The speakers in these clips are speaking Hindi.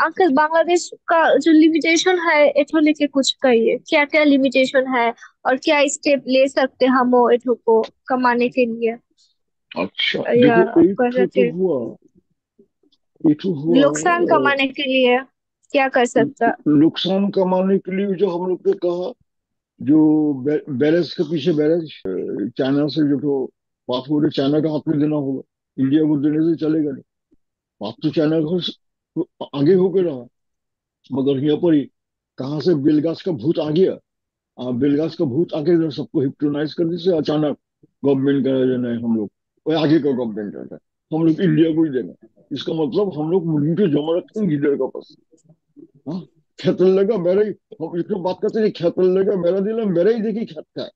अंकल, बांग्लादेश का जो लिमिटेशन है एठो लेके कुछ कहिए, क्या क्या लिमिटेशन है और क्या स्टेप ले सकते हम वो एठो को कमाने के लिए। अच्छा या देखो, आप कह रहे थे एक तो हुआ नुकसान कमाने के लिए क्या कर सकता। नुकसान कमाने के लिए जो हम लोग ने कहा, जो बैरज के पीछे बैरज, चाइना से जो तो बात हो रही, चाइना का हाथ में देना होगा, इंडिया को देने से चलेगा नहीं। बात तो चाइना को आगे होकर रहा, मगर यहाँ पर ही कहाँ से बेलगास का भूत आ गया। बेलगास का भूत आके जो सबको हिप्नोटाइज कर दी, अचानक गवर्नमेंट का जो है, हम लोग वो आगे का गवर्नमेंट रहता है, हम लोग इंडिया को ही देना। इसका मतलब हम लोग मुर्गी को जमा रखते हैं गिदड़ का पास। हाँ, खेतल लगा मेरा ही, हम इसमें बात करते हैं, खेतल लगा मेरा दिल, मेरा ही देखी खेत का है।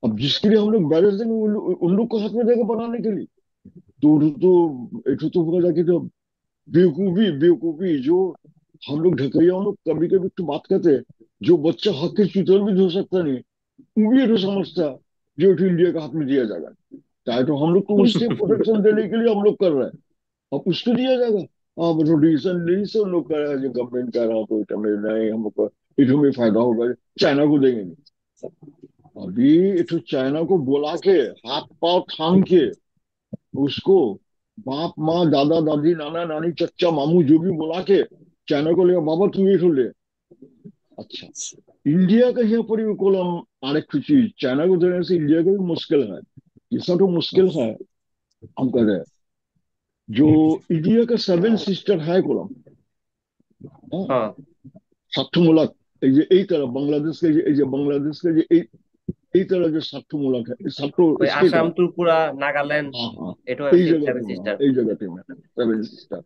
अब जिसके लिए हम लोग बैलेंस देंगे उन लोग को हाथ में देगा बनाने के लिए। तो एक तो होगा जाके, तो बेवकूफी बेवकूफी जो हम लोग ढकैया, हम लोग कभी कभी तो बात करते हैं, जो बच्चा हाथ के चुतल भी धो सकता नहीं, वो भी तो समझता है जो तो इंडिया का हाथ में दिया जाएगा। चाहे तो हम लोग को उससे प्रोटेक्शन देने के लिए हम लोग कर रहे हैं, अब उसको दिया जाएगा। हाँ, वो रिसेंटली से लोग कह रहे हैं, जो गवर्नमेंट कह रहा है, तो इतना में नहीं हमको, इतना में फायदा होगा, चाइना को देंगे नहीं। अभी इतो चाइना को बुला के, हाथ पांव थाम के, उसको बाप माँ दादा दादी नाना नानी चच्चा मामू जो भी बुला के चाइना को ले, बाबा तू ये तो ले। अच्छा, इंडिया का यहाँ पर भी कोलम, आरेख चीज चाइना को देने से इंडिया का भी मुश्किल है। ऐसा तो मुश्किल है, हम कह रहे हैं, जो इंडिया का सेवन सिस्टर है कोलम, हाँ, সাতটা মূলক, এই तरह बांग्लादेश के बांग्लादेश के এই तरह जो सातটা মূলक है, এই सातটা ওই स्टेट আসাম है। ত্রিপুরা নাগাল্যান্ড हाँ हाँ, এটাও এই সেভেন জায়গাটা সিস্টার। এই জায়গাটা সেভেন সিস্টার।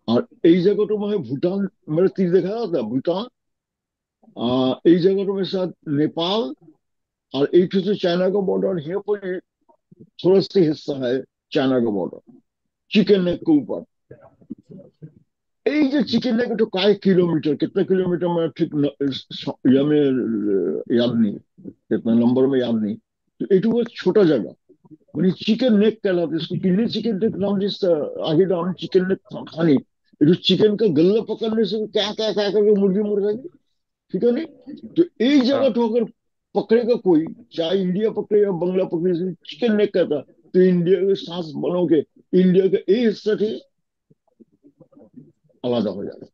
আর এই জায়গাটা মানে ভুটান, मेरा तीर देखा था भूटान, এই জায়গাটা में साथ नेपाल, और एक से चाइना का बॉर्डर, यहाँ पर थोड़ा सा हिस्सा है चाइना का बॉर्डर, चिकन नेक के ऊपर। এই যে চিকেন নেক একটু কয়েক किलोमीटर, कितना किलोमीटर मैं ठीक या में याद नहीं, कितना नंबर में याद नहीं। तो একটু ছোট জায়গা, মানে চিকেন নেক कहलाता है इसको, किले चिकन नेक नाम, जिस आगे नाम चिकन नेक खानी, একটু चिकन का गल्ला पकड़ने से क्या करके मुर्गी मर जाएगी, ठीक है नहीं। तो एक हाँ, जगह तो अगर पकड़ेगा कोई, चाहे इंडिया पकड़े या बंगला पकड़े, चिकन नेक कहता, तो इंडिया के सांस बनोगे, इंडिया का एक हिस्सा थी আলাদা হয়ে যাবে।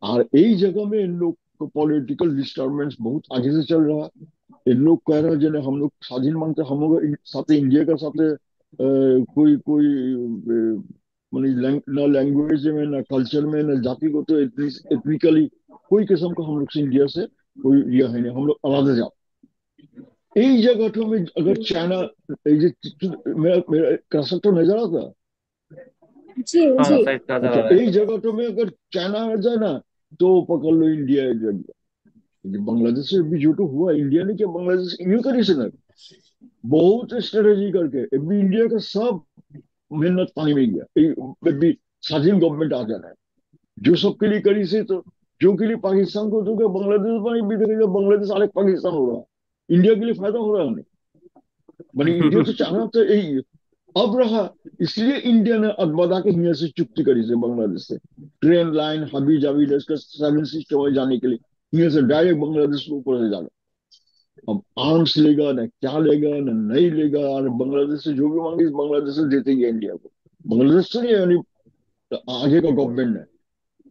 और यही जगह में इन लोग को पॉलिटिकल डिस्टर्बेंस बहुत आगे से चल रहा है। इन लोग कह रहे हैं जैसे हम लोग स्वाधीन मांगते, हम लोग साथ इंडिया का साथ कोई कोई माने ना लैंग्वेज में ना कल्चर में ना जाति को, तो एथनिकली कोई किस्म का हम लोग से इंडिया से कोई यह है नहीं, हम लोग आलादा जात। এই জায়গাটা में अगर चाइना, এই যে मेरा मेरा कसर तो नजर आता। जी हाँ जी। साइड नजर अच्छा, आ रहा है। এই জায়গাটা में अगर चाइना आ जाए ना, तो पकड़ लो इंडिया। बांग्लादेश से भी जो तो हुआ, इंडिया ने क्या बांग्लादेश यूं करी से ना, बहुत स्ट्रेटेजी करके अभी इंडिया का सब मेहनत पानी में गया। अभी स्वाधीन गवर्नमेंट आ जाना है, जो सबके लिए करी से, तो जो के लिए पाकिस्तान को तो क्या बांग्लादेश में भी देखेगा, बांग्लादेश अलग पाकिस्तान हो रहा, इंडिया के लिए फायदा हो रहा है। बनी इंडिया तो चाहना तो यही अब रहा, इसलिए इंडिया ने अदबदा के हिया से चुक्ति करी से बांग्लादेश से, ट्रेन लाइन हबी जाबी इसका सेवन सिस्टम में जाने के लिए, हिया से डायरेक्ट बांग्लादेश के ऊपर से जाना। अब आर्म्स लेगा ना क्या लेगा ना नहीं लेगा, और बांग्लादेश से जो भी मांगे बांग्लादेश से देते ही है इंडिया को। बांग्लादेश से नहीं, यानी आगे का गवर्नमेंट ने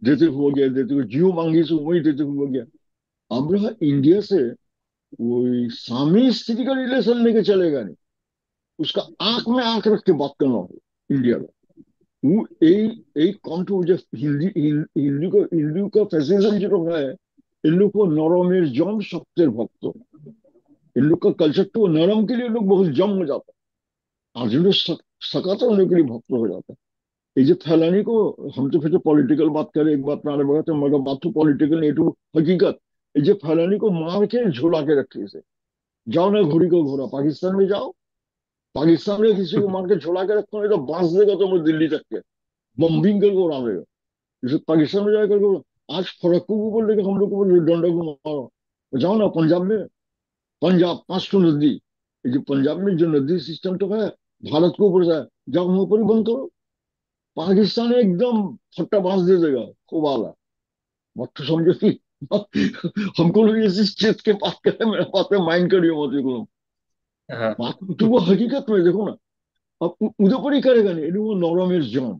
देते हुआ गया, देते हुए जियो मांगी से वही देते हुआ गया। अब रहा इंडिया से कोई सामी स्थिति का रिलेशन लेके चलेगा नहीं, उसका आंख में आंख रख के बात करना हो इंडिया का। वो एक कम टू जो हिंदी हिंदू का फैसिज्म जो है, इन लोग को नरमेर जम शक्तिर भक्त, इन लोग का कल्चर तो नरम के लिए लोग बहुत जम हो जाता है, और जिन लोग सकाता उन लोग के लिए भक्त हो जाता है। ये जो फैलानी को, हम तो फिर तो पॉलिटिकल बात करें, एक बात ना बगा तो मगर बात तो पॉलिटिकल नहीं तो हकीकत। ये जो फैलानी को मार के झोला के रखे से, जाओ ना घोड़ी को घोड़ा, पाकिस्तान में जाओ, पाकिस्तान में किसी को मार के झोला के रखो नहीं तो बांस देगा तो मैं दिल्ली तक के बम्बिंग करके उड़ा देगा। जैसे पाकिस्तान में जाकर आज फरक्कू को बोल देगा हम लोग को, डंडा को मारो। जाओ ना पंजाब में, पंजाब 500 नदी, ये जो पंजाब में जो नदी सिस्टम तो है भारत के ऊपर से है, जाओ वहां पर ही बंद करो। पाकिस्तान एकदम फट्टा बांस दे देगा, खूब आला मत तो समझो कि हमको लोग इस चीज के बात करें मेरे बात में माइंड करियो मत को हाँ बात तो वो हकीकत में देखो ना अब उधर पर ही करेगा नहीं वो नॉर्म इज जॉन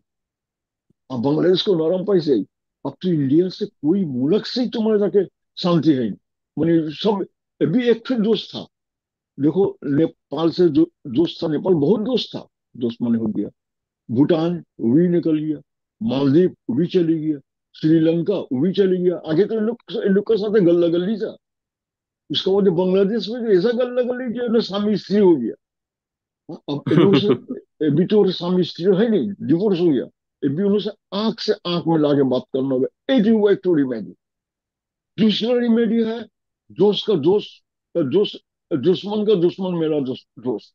अब बांग्लादेश को नरम पैसे ही अब तो इंडिया से कोई मुल्क से ही तुम्हारे जाके शांति है मैंने सब अभी एक फिर दोस्त था देखो नेपाल से जो दोस्त था नेपाल बहुत दोस्त था दोस्त मैंने हो गया भूटान भी निकल गया मालदीव भी चली गया श्रीलंका भी चली गया आगे तो इन लोग के साथ गल्ला गल्ली था उसके बाद बांग्लादेश में तो ऐसा गल्ला गल्ली जो है ना स्वामी स्त्री हो गया अब इन लोगों से अभी तो स्वामी स्त्री है नहीं डिवोर्स हो गया अभी उन्होंने से आंख मिला के बात करना होगा एक वो एक तो रिमेडी दूसरा रिमेडी है दोस्त का दोस्त दोस्त दुश्मन का दुश्मन मेरा दोस्त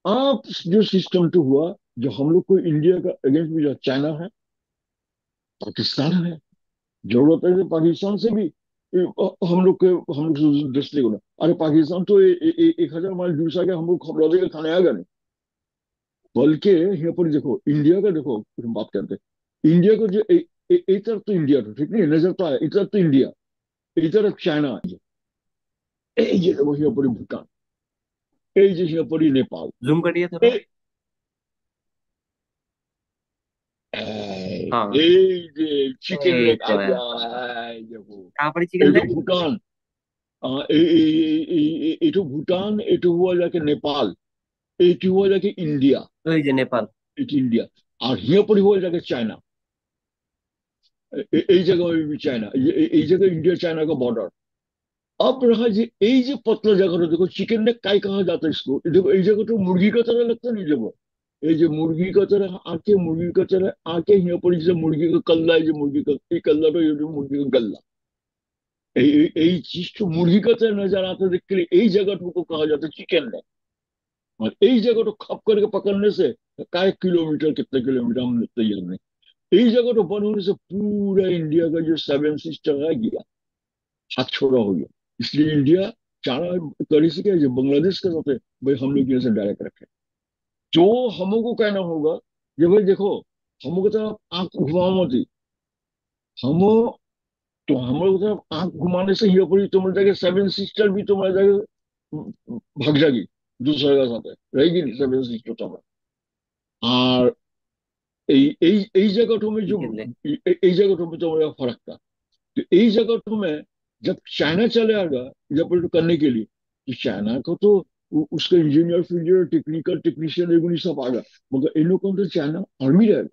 आप जो सिस्टम तो हुआ जो हम लोग को इंडिया का अगेंस्ट भी जो चाइना है पाकिस्तान है जरूरत है तो पाकिस्तान से भी हम लोग से दोस्ती होना अरे पाकिस्तान तो 1,000 माइल दूर से हम लोग खबर देगा खाने आएगा नहीं बल्कि यहाँ पर देखो इंडिया का देखो हम बात करते हैं इंडिया को जो इधर तो इंडिया तो ठीक नहीं नजर तो आया इधर तो इंडिया इधर चाइना ये देखो यहाँ पर भूटान ये यहाँ पर नेपाल जूम करिए थोड़ा। हाँ এই যে চিকেন ये লেগ तो है। আইয়া এই দেখো कहाँ पर चिकन এইটো लेग? ভুটান এইটো ভুটান এইটো हुआ जाके नेपाल এইটো हुआ जाके इंडिया तो ये नेपाल। এইটো इंडिया और यहाँ पर हुआ जाके चाइना এই जगह में भी चाइना এই जगह इंडिया चाइना का बॉर्डर अब रहा जी এই যে पतला जगह देखो चिकन नेक काय कहा जाता है इसको देखो এই जगह तो मुर्गी का तरह लगता नहीं देखो ये जो मुर्गी का तरह आके मुर्गी का तरह आके यहाँ पर जैसे मुर्गी का कल्ला है जो मुर्गी का ये कल्ला तो ये जो मुर्गी का गल्ला यही चीज तो मुर्गी का तरह नजर आता देख के लिए यही जगह को कहा जाता है चिकन नेक और यही जगह तो खप करके पकड़ने से काय किलोमीटर कितने किलोमीटर हम तैयार नहीं यही जगह तो बंद होने से पूरा इंडिया का जो सेवन सिस्टर है गया हाथ छोड़ा हो गया इसलिए इंडिया चारा करी से क्या है, जो बांग्लादेश के साथ है भाई हम लोग यहाँ से डायरेक्ट रखें जो हमको कहना होगा कि भाई देखो हमको तो आंख घुमाओ मत ही हम तो हम लोग तो आंख घुमाने से ही ऊपर तुम्हारे जाके सेवन सिस्टर भी तुम्हारे जाके भाग जाएगी दूसरे का साथ है रहेगी नहीं सेवन सिस्टर तुम्हारा और এই জায়গাটা में जो चिकन लेग। এই জায়গাটা में तुम्हारा फर्क था तो এই জায়গাটা में जब चाइना चले आएगा जब करने के लिए तो चाइना को तो उसका इंजीनियर फिंजीनियर टेक्निकल टेक्नीशियन एगो सब आएगा मगर इन लोगों को तो चाइना आर्मी रहेगा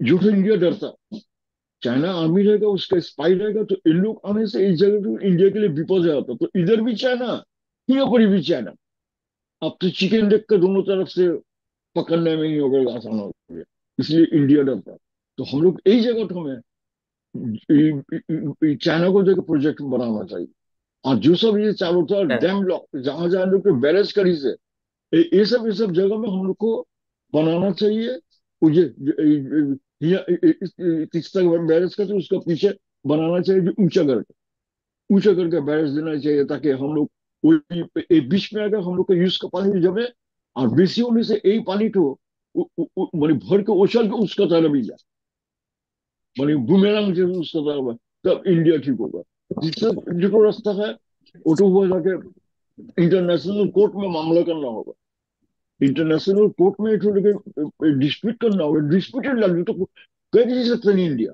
जो तो इंडिया डरता चाइना आर्मी रहेगा उसका स्पाई रहेगा तो इन लोग आने से इस जगह तो इंडिया के लिए विपद है आता तो इधर भी चाइना यहाँ पर भी चाइना अब तो चिकन लेग का दोनों तरफ से पकड़ने में ही होगा आसान हो गया इसलिए इंडिया डरता तो हम लोग यही जगह तो हमें चाइना को देखकर प्रोजेक्ट बनाना चाहिए और जो सब ये चारों तरफ है। डैम लॉक जहां जहां लोग बैरेज करी से ये सब जगह में हम लोग को बनाना चाहिए मुझे किस तक बैरेज करते उसका पीछे बनाना चाहिए जो ऊंचा करके बैरेज देना चाहिए ताकि हम लोग बीच में अगर हम लोग का यूज का पानी जमे और बेसी होने से यही पानी को मैंने भर के उछल के उसका तरह भी जाए मैंने बुमेरंग से उसका तरह तब इंडिया ठीक होगा जिससे जो रास्ता है वो तो हुआ जाके इंटरनेशनल कोर्ट में मामला करना होगा इंटरनेशनल कोर्ट में डिस्प्यूट करना होगा डिस्प्यूटेड लगे तो कह नहीं सकता नहीं इंडिया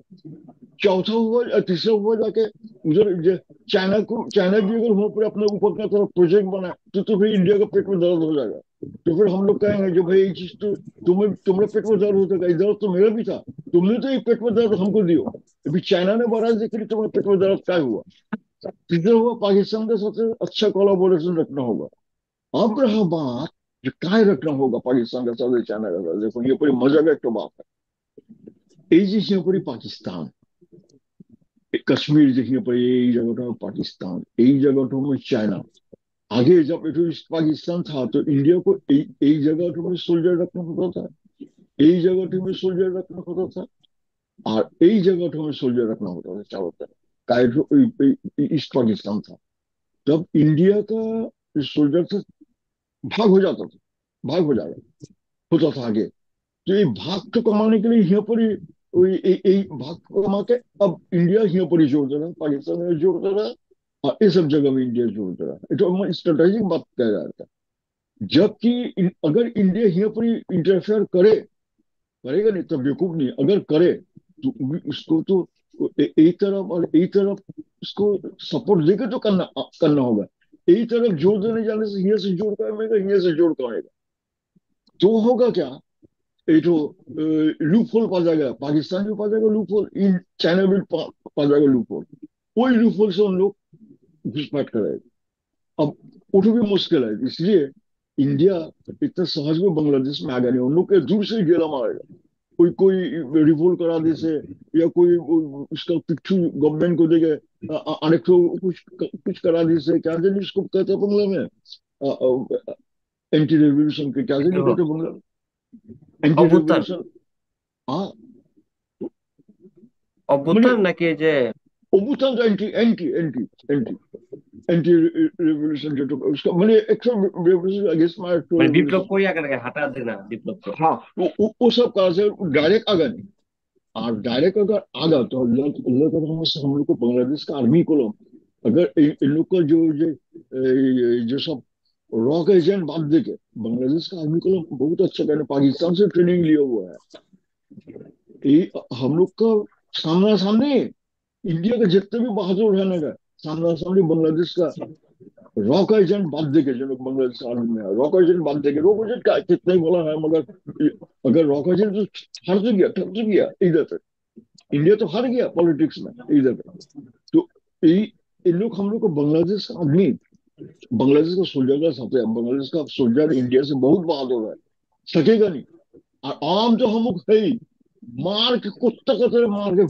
चौथा हुआ तीसरा हुआ जाके उधर चाइना भी अगर वहां पर अपने ऊपर का तरफ प्रोजेक्ट बनाए तो फिर इंडिया का पेट में दर्द हो जाएगा तो फिर हम लोग कहेंगे जो भाई ये चीज तो तुम्हारे पेट में दर्द होता है दर्द तो मेरा भी था तुमने तो ये पेट में दर्द हमको दियो अभी चाइना ने बढ़ा देखिए तुम्हारे पेट में दर्द क्या हुआ तीसरा हुआ पाकिस्तान के साथ अच्छा कोलाबोरेशन रखना होगा अब रहा बात जो काय रखना होगा पाकिस्तान के साथ चाइना के साथ देखो ये पूरी मजा का एक तो बात है ये पूरी पाकिस्तान कश्मीर देखने पर यही जगह में पाकिस्तान यही जगह में चाइना आगे जब ईस्ट पाकिस्तान था तो इंडिया को एक जगह में सोल्जर रखना होता था यही जगह में सोल्जर रखना होता था और यही जगह में सोल्जर रखना होता था चारों तरफ ईस्ट पाकिस्तान था तब इंडिया का सोल्जर था भाग हो जाता था भाग हो जाएगा होता था आगे तो ये भाग तो कमाने के लिए यहाँ पर ही এই भाग कमा के अब इंडिया यहाँ पर ही जोड़ता रहा, पाकिस्तान में जोड़ता रहा, और ये सब जगह में इंडिया जोड़ता रहा। ये तो हम स्ट्रेटेजिक बात कह रहा था। जबकि अगर इंडिया यहाँ पर ही इंटरफेयर करे, करेगा नहीं तब बेवकूफ नहीं, अगर करे तो उसको तो एक तरफ और एक तरफ उसको सपोर्ट देके तो करना करना होगा। एक तरफ जोड़ देने जाने से यहाँ से जोड़ पाएगा, यहाँ से जोड़ पाएगा, तो होगा क्या? ये तो लूप होल पा जाएगा, पाकिस्तान भी पा जाएगा लूप होल, इन चाइना भी पा जाएगा लूप होल। वही लूप होल से उन लोग घुसपैठ करेगा। अब उठ भी मुश्किल है, इसलिए इंडिया इतना सहज में बांग्लादेश में आ गया नहीं, उन लोग के दूर से गेला मारेगा। कोई कोई रिवोल्ट करा दे से, या कोई उसका पिट्ठू गवर्नमेंट को देके अनेक कुछ कुछ करा दे से, क्या जानी इसको कहते हैं बंगला में, एंटी रेवोल्यूशन के क्या जानी বিদ্রোহ, कहते हैं बंगला में, एंटी অভ্যুত্থান। रेवोल्यूशन। हाँ, মানে অভ্যুত্থান নাকি এই যে অভ্যুত্থান তো anti anti anti anti anti revolution जो, तो उसका मैंने actual revolution against my actual মানে বিপ্লব रेवोल्यूशन। করি আগে হাঁটা দেনা বিপ্লব তো। हाँ, वो सब कहा से डायरेक्ट आगा नहीं। और डायरेक्ट अगर आगा तो अल्लाह का रहमत से हम लोग को बांग्लादेश का आर्मी को अगर इन लोग का जो सब रॉक एजेंट बांध दे के, बांग्लादेश का आर्मी को बहुत अच्छा कहने, पाकिस्तान से ट्रेनिंग लिया हुआ है। ये हम लोग का सामना सामने इंडिया का जितने भी बहादुर रहने का सामना सामने बांग्लादेश का रॉक एजेंट बांध दे के, जो लोग बांग्लादेश आर्मी में है रॉक एजेंट बांध दे के, रॉक एजेंट का कितना ही बोला है, मगर अगर रॉक एजेंट तो हार तो गया, थक तो गया इधर पे, इंडिया तो हार गया पॉलिटिक्स में इधर पे। तो इन लोग हम लोग को बांग्लादेश का आदमी, बांग्लादेश का सोल्जर का साथ है, बांग्लादेश का सोल्जर इंडिया से बहुत बहादुर है, सकेगा नहीं। और आम तो हम लोग है ही, मार के कुत्ता का तरह मार के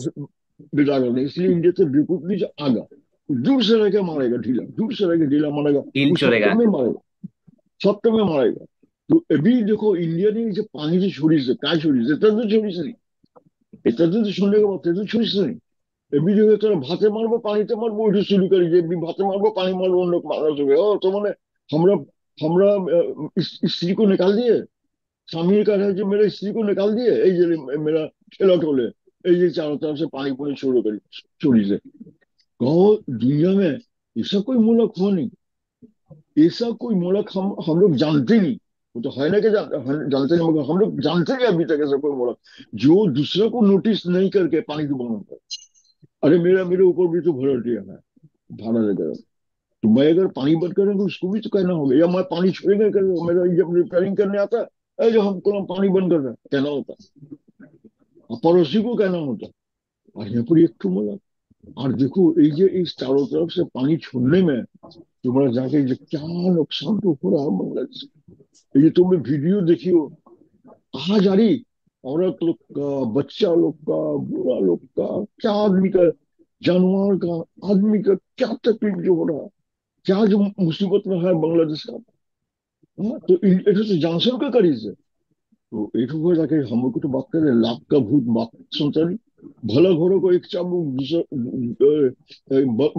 बिगाड़ रहे, इसलिए इंडिया से बिल्कुल नहीं जो आगा, दूर से रह के मारेगा ढीला, दूर से रह के ढीला मारेगा, হিল वो চলে গা। सप्तम में मारेगा, सप्तम में मारेगा। तो अभी देखो इंडिया ने जो पानी की छोड़ी से, क्या छोड़ी से, इतना तो छोड़ी से नहीं, इतना तो सुनने के बाद तो छोड़ी से नहीं। अभी जो है তোরা ভাতে মারবো পানিতে মারবো ওইটা শুরু করি, যে ভাতে মারবো পানি मारबो उन लोग मारना शुरू ओ तो मैंने हमरा हमरा स्त्री को निकाल दिए, स्वामी का है जो मेरे स्त्री को निकाल दिए, मेरा ठेला टोले, ये चारों तरफ से पानी पूरी शुरू करी चोरी से। कहो दुनिया में ऐसा कोई मुल्क हो नहीं, ऐसा कोई मुल्क हम लोग जानते नहीं। वो तो है ना कि जानते नहीं, मगर हम लोग जानते नहीं अभी तक ऐसा कोई मुल्क जो दूसरे को नोटिस नहीं करके पानी को बंद कर। अरे मेरा मेरे ऊपर भी तो भरा दिया है, भाड़ा लेकर, तो मैं अगर पानी बंद करें तो उसको भी तो कहना होगा, या मैं पानी छोड़ेंगे कर, मेरा जब रिपेयरिंग करने आता है जो हमको पानी बंद कर रहा है कहना होता है, और पड़ोसी को कहना होता है। और यहाँ पर एक तो बोला, और देखो ये जो इस चारों तरफ से पानी छोड़ने में तुम्हारा जाके जो क्या नुकसान तो हो रहा है बांग्लादेश। ये तुम्हें वीडियो देखियो, कहा जा रही औरत लोग का, बच्चा लोग का, बूढ़ा लोग का, क्या आदमी का, जानवर का, आदमी का क्या तकलीफ जो हो रहा है, क्या जो मुसीबत में है बांग्लादेश का। हाँ, तो এটা তো জনসংখ্যা কারিছে, तो एक को जाके हम लोग को तो बात कर रहे हैं, लाख का भूत बात सुनता नहीं। भला घोड़ों को एक चाबुक,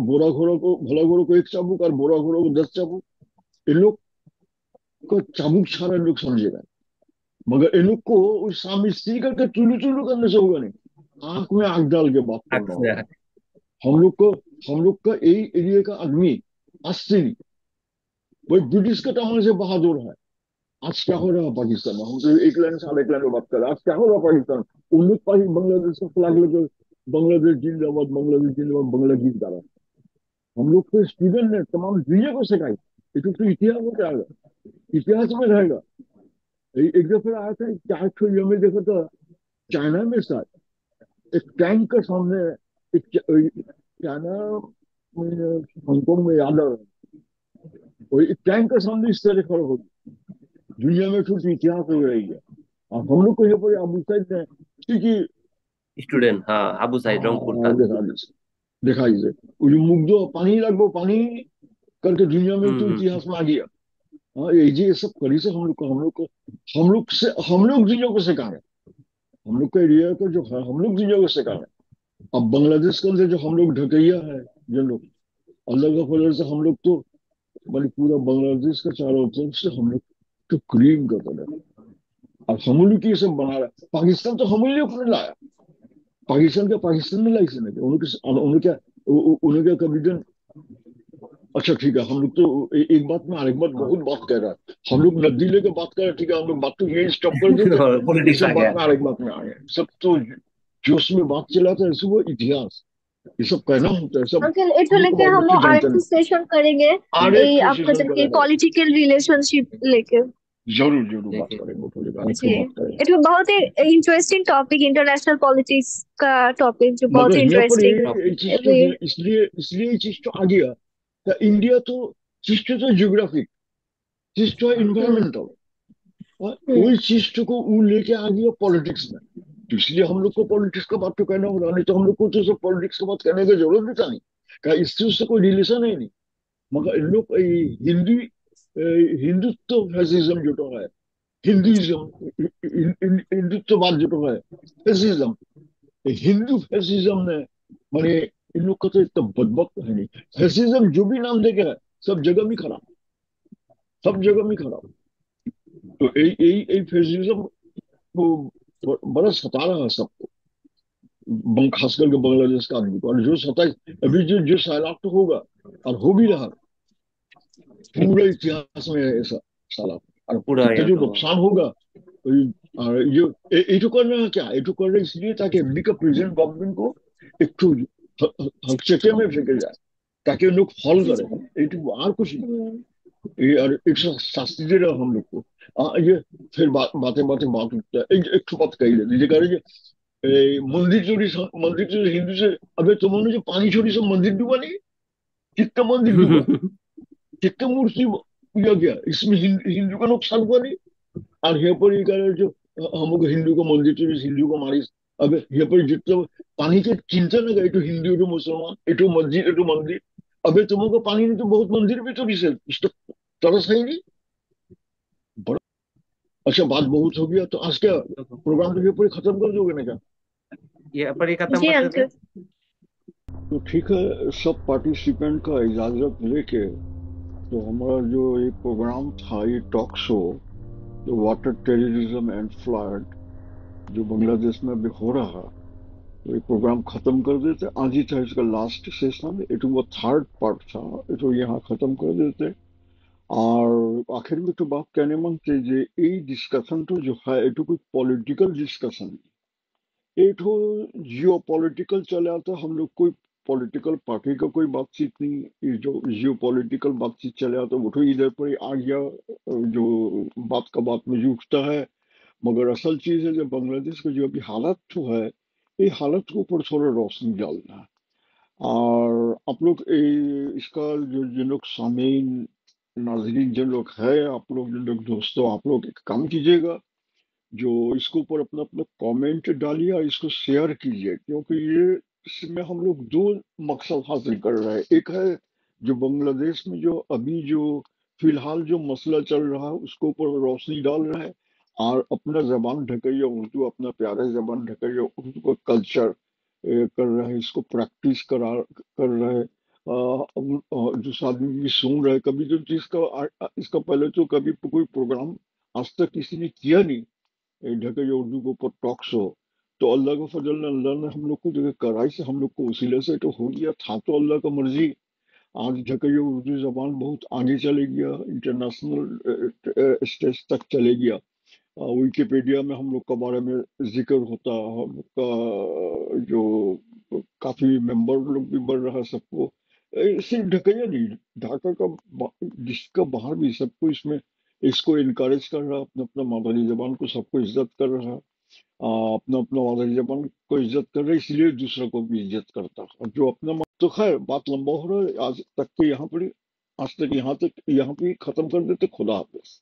बुरा घोड़ों को, भला घोड़ों को एक चाबुक और बुरा घोड़ों को 10 चाबुक, इन लोग को चाबुक छाड़ा इन लोग समझेगा, मगर इन लोग को उस स्वामी स्त्री करके चुलू चुलू करने से होगा नहीं, आंख में आंख डाल के बात करना আচ্ছা, होगा। हम लोग को, हम लोग का यही एरिया का आदमी अस्सी, वही ब्रिटिश के टाइम से बहादुर है। आज क्या हो रहा है पाकिस्तान में, हम तो एक लाइन से आधे लाइन में बात कर रहे हैं, आज क्या हो रहा है पाकिस्तान में? उन लोग बांग्लादेश का फ्लैग लेकर बांग्लादेश जिंदाबाद, बांग्लादेश जिंदाबाद, बांग्ला गीत गा रहा है। हम लोग को स्टूडेंट ने तमाम दुनिया को सिखाई, ये तो इतिहास में रहेगा, इतिहास में रहेगा। एक दफा आया था, क्या में देखा था, चाइना में शायद एक टैंक के सामने, एक चाइना हांगकांग में याद आ रहा है, और एक टैंक के सामने इस तरह खड़ा हो, दुनिया में कुछ इतिहास हो रही है। और हम लोग को यहाँ पर अबू सैद ने क्योंकि স্টুডেন্ট, হ্যাঁ, আবু সাইদ রংপুর हाँ তার। देखा इसे, वो जो मुग्धो पानी लगभग पानी करके दुनिया में হুম तो হুম। इतिहास में आ गया। हाँ, ये सब करी से हम लोग को, हम लोग से, हम लोग दुनिया को सिखाए, हम लोग का एरिया को जो है हम लोग दुनिया को सिखाए। अब बांग्लादेश के अंदर जो हम लोग ढकैया है, जो लोग अल्लाह का फजल से हम लोग तो मानी पूरा बांग्लादेश का चारों तरफ से हम लोग तो क्लीन कर रहे हैं। अब हम लोग की सब बना रहा है, पाकिस्तान तो हम लोग ने लाया, पाकिस्तान में लाइसेंस है क्या? उन्होंने क्या उन्हें क्या कभी दिन। अच्छा ठीक है, हम लोग तो एक बात में आरेक बात बहुत बात कर रहा है, हम लोग नदी लेके बात कर रहे हैं, ठीक है हम लोग बात तो यही स्टॉप कर देते, ये पॉलिटिक्स आ सब बात गया। में आरेक बात में आ गए सब तो। जोश में बात चलाता है वो इतिहास, ये सब कहना होता है सब। अंकल एठो हम लोग को लेके बाल हम बच्चे जानते आर्ट नहीं। सेशन करेंगे आरे ए आपका सेशन जबकि करेगा, पॉलिटिकल रिलेशनशिप लेके। जरूर जरूर बात देखिए करेंगे, थोड़ी गाने जी, की बात करेंगे। इट बहुत ही इंटरेस्टिंग टॉपिक, इंटरनेशनल पॉलिटिक्स का टॉपिक जो बहुत ही मगर यहाँ पर इंटरेस्टिंग ये चीज तो है। है, इसलिए ये चीज तो आ गया। तो इंडिया तो चीज तो ज्योग्राफिक, चीज तो हम्म इन्वायरमेंटल, हम्म वही चीज को वो लेके आ गया पॉलिटिक्स में। तो इसलिए हम लोग को पॉलिटिक्स का बात तो कहना होगा, नहीं तो हम लोग को तो सब पॉलिटिक्स का बात कहने की जरूरत भी था नहीं, क्या इससे उससे कोई रिलेशन है नहीं। मगर इन लोग हिंदी हिंदुत्व फैसिज्म जो तो है, हिंदुइज्म हिंदुत्ववाद जो तो है, फैसिज्म, हिंदू फैसिज्म ने माने इन लोग का तो इतना बदबक है नहीं। फैसिज्म जो भी नाम देके है सब जगह में खराब, सब जगह में खराब। तो यही फैसिज्म को बड़ा सता रहा है सबको, खास करके बांग्लादेश का आदमी को, और जो सता अभी जो सैलाब तो होगा और हो भी रहा, पूरे इतिहास में है ऐसा सैलाब, और पूरा कितना यहाँ जो तो। नुकसान होगा। तो और ये तो कर रहे हैं क्या, ये तो कर रहे हैं इसलिए ताकि अभी का प्रेजेंट गवर्नमेंट को एक तो हकचके में फेंके जाए, ताकि उन लोग फॉल करें, ये तो और कुछ नहीं। हम्म ये और एक शास्त्री दे रहा हम लोग को। ये फिर बात उठता है, एक ठो बात कही लेती कह रहे मंदिर चोरी हिंदू से। अबे तुमने जो पानी छोड़ी सब मंदिर डूबा नहीं, कितना मंदिर डूबा, कितना मूर्ति पूजा गया, इसमें हिंदू का नुकसान हुआ नहीं। और यहाँ पर ये कह रहे जो हमको हिंदू को मंदिर चोरी हिंदू को मारी। अब यहाँ पर जितना पानी की चिंता न गए, तो हिंदू तो मुसलमान एटो मस्जिद एटो मंदिर। अबे तुमको पानी नहीं तो बहुत मंदिर भी तो रिसे इस तो तरस है ही नहीं। बड़ा अच्छा, बात बहुत हो गया, तो आज क्या प्रोग्राम तो ये पूरे खत्म कर दोगे ना क्या? ये पर ये खत्म जी कर देते हैं। अंकल। तो ठीक है, सब पार्टिसिपेंट का इजाजत लेके, तो हमारा जो ये प्रोग्राम था, ये टॉक शो, जो वाटर टेररिज्म एंड फ्लड जो बांग्लादेश में अभी हो रहा, तो ये प्रोग्राम खत्म कर देते। आज ही था इसका लास्ट सेशन, ये तो वो थर्ड पार्ट था, ये तो यहाँ खत्म कर देते। और आखिर में तो बात कहने मांगते जे ये डिस्कशन तो जो है ये तो कोई पॉलिटिकल डिस्कशन, ये तो जियो पॉलिटिकल चले आता। हम लोग कोई पॉलिटिकल पार्टी का कोई बातचीत नहीं, ये जो जियो पॉलिटिकल बातचीत चले आता वो तो इधर पर ही आ गया, जो बात का बात में जो उठता है। मगर असल चीज है जो बांग्लादेश का जो अभी हालत तो है, ये हालत के ऊपर थोड़ा रोशनी डालना है। और आप लोग इसका जो जिन लोग सामीन नाजरीन जिन लोग है, आप लोग जिन लोग दोस्तों, आप लोग एक काम कीजिएगा, जो इसके ऊपर अपना अपना कमेंट डालिए और इसको शेयर कीजिए, क्योंकि ये इसमें हम लोग दो मकसद हासिल कर रहे हैं। एक है जो बांग्लादेश में जो अभी जो फिलहाल जो मसला चल रहा है उसके ऊपर रोशनी डाल रहा है, और अपना जबान ढकैया उर्दू, अपना प्यारा जबान ढकैया उर्दू का कल्चर कर रहे हैं, इसको प्रैक्टिस कर रहे हैं। जो आदमी भी सुन रहे हैं, कभी तो इसका पहले तो कभी कोई प्रोग्राम आज तक किसी ने किया नहीं, ढके जो उर्दू के ऊपर टॉक शो। तो अल्लाह का फजल, अल्लाह ने हम लोग को जो कराई से हम लोग को वसीले से तो हो गया था, तो अल्लाह का मर्जी। आज ढके जो उर्दू जबान बहुत आगे चले गया, इंटरनेशनल स्टेज तक चले गया। विकिपीडिया में हम लोग का बारे में जिक्र होता, हम लोग का जो काफी मेंबर लोग भी बढ़ रहा है सबको। सिर्फ ढकैया नहीं, ढाका का डिस्ट्रिक्ट का बाहर भी सबको इसमें इसको इनकरेज कर रहा है, अपना अपना मादरी जबान को सबको इज्जत कर रहा है। अपना अपना मादरी जबान को इज्जत कर रहा है, इसलिए दूसरों को भी इज्जत करता है। और जो अपना तो खैर बात लंबा हो रहा है, आज तक के यहाँ पर आज तक यहाँ पे ही खत्म कर देते। खुदा हाफिज।